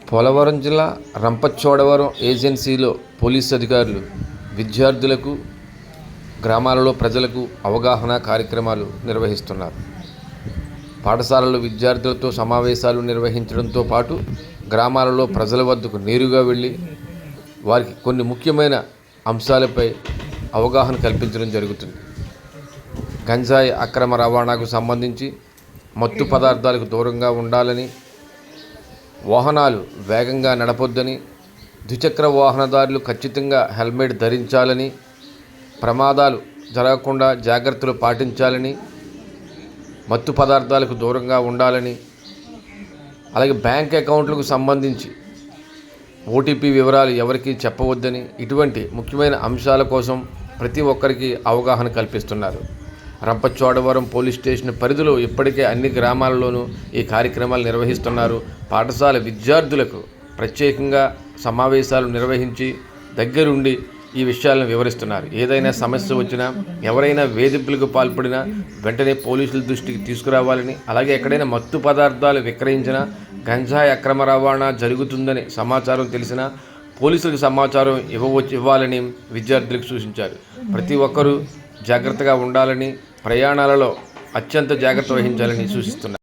పోలవరం జిల్లా రంపచోడవరం ఏజెన్సీలో పోలీసు అధికారులు విద్యార్థులకు, గ్రామాలలో ప్రజలకు అవగాహన కార్యక్రమాలు నిర్వహిస్తున్నారు. పాఠశాలల్లో విద్యార్థులతో సమావేశాలు నిర్వహించడంతో పాటు గ్రామాలలో ప్రజల వద్దకు నేరుగా వెళ్ళి వారికి కొన్ని ముఖ్యమైన అంశాలపై అవగాహన కల్పించడం జరుగుతుంది. గంజాయి అక్రమ రవాణాకు సంబంధించి మత్తు పదార్థాలకు దూరంగా ఉండాలని, వాహనాలు వేగంగా నడపొద్దని, ద్విచక్ర వాహనదారులు ఖచ్చితంగా హెల్మెట్ ధరించాలని, ప్రమాదాలు జరగకుండా జాగ్రత్తలు పాటించాలని, మత్తు పదార్థాలకు దూరంగా ఉండాలని, అలాగే బ్యాంక్ అకౌంట్లకు సంబంధించి ఓటీపీ వివరాలు ఎవరికీ చెప్పవద్దని, ఇటువంటి ముఖ్యమైన అంశాల కోసం ప్రతి ఒక్కరికి అవగాహన కల్పిస్తున్నారు. రంపచోడవరం పోలీస్ స్టేషన్ పరిధిలో ఇప్పటికే అన్ని గ్రామాలలోనూ ఈ కార్యక్రమాలు నిర్వహిస్తున్నారు. పాఠశాల విద్యార్థులకు ప్రత్యేకంగా సమావేశాలు నిర్వహించి దగ్గరుండి ఈ విషయాలను వివరిస్తున్నారు. ఏదైనా సమస్య వచ్చినా, ఎవరైనా వేధింపులకు పాల్పడినా వెంటనే పోలీసుల దృష్టికి తీసుకురావాలని, అలాగే ఎక్కడైనా మత్తు పదార్థాలు విక్రయించినా, గంజాయి అక్రమ రవాణా జరుగుతుందని సమాచారం తెలిసినా పోలీసులకు సమాచారం ఇవ్వాలని విద్యార్థులకు సూచించారు. ప్రతి ఒక్కరూ జాగ్రత్తగా ఉండాలని, ప్రయాణాలలో అత్యంత జాగ్రత్త వహించాలని సూచిస్తున్నారు.